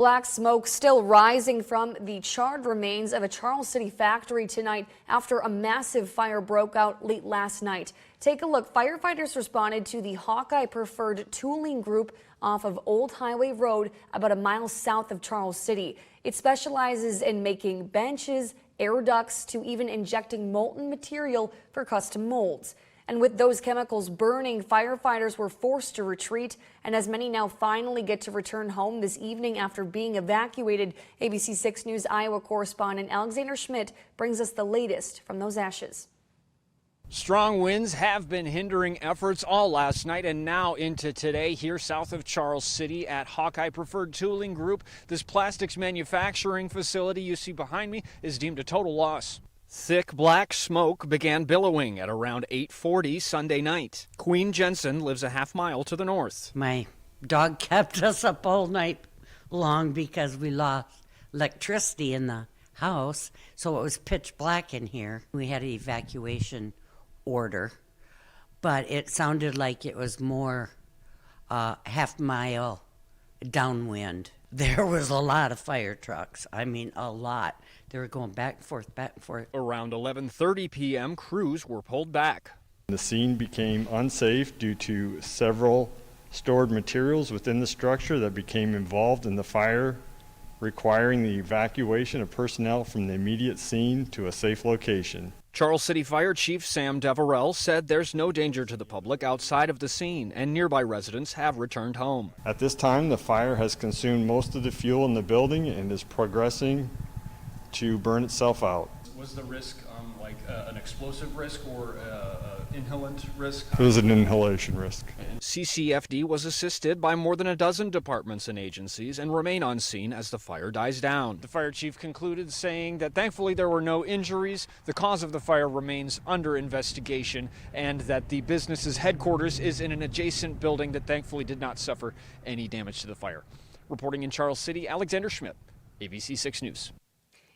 Black smoke still rising from the charred remains of a Charles City factory tonight after a massive fire broke out late last night. Take a look. Firefighters responded to the Hawkeye Preferred Tooling Group off of Old Highway Road about a mile south of Charles City. It specializes in making benches, air ducts, to even injecting molten material for custom molds. And with those chemicals burning, firefighters were forced to retreat, and as many now finally get to return home this evening after being evacuated, ABC 6 News Iowa correspondent Alexander Schmidt brings us the latest from those ashes. Strong winds have been hindering efforts all last night and now into today here south of Charles City at Hawkeye Preferred Tooling Group. This plastics manufacturing facility you see behind me is deemed a total loss. Thick black smoke began billowing at around 8:40 Sunday night. Queen Jensen lives a half mile to the north. My dog kept us up all night long because we lost electricity in the house, so it was pitch black in here. We had an evacuation order, but it sounded like it was more half mile downwind. There was a lot of fire trucks. I mean, a lot. They were going back and forth, back and forth. Around 11:30 p.m., crews were pulled back. The scene became unsafe due to several stored materials within the structure that became involved in the fire, requiring the evacuation of personnel from the immediate scene to a safe location. Charles City Fire Chief Sam Deverell said there's no danger to the public outside of the scene, and nearby residents have returned home. At this time, the fire has consumed most of the fuel in the building and is progressing to burn itself out. Was the risk like an explosive risk or inhalant risk? It was an inhalation risk. CCFD was assisted by more than a dozen departments and agencies and remain on scene as the fire dies down. The fire chief concluded saying that thankfully there were no injuries, the cause of the fire remains under investigation, and that the business's headquarters is in an adjacent building that thankfully did not suffer any damage to the fire. Reporting in Charles City, Alexander Schmidt, ABC 6 News.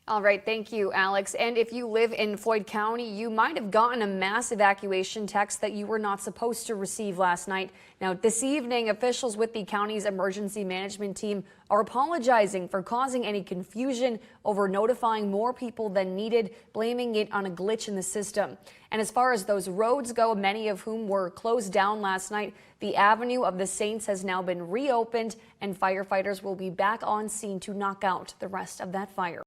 All right, thank you, Alex. And if you live in Floyd County, you might have gotten a mass evacuation text that you were not supposed to receive last night. Now, this evening, officials with the county's emergency management team are apologizing for causing any confusion over notifying more people than needed, blaming it on a glitch in the system. And as far as those roads go, many of whom were closed down last night, the Avenue of the Saints has now been reopened, and firefighters will be back on scene to knock out the rest of that fire.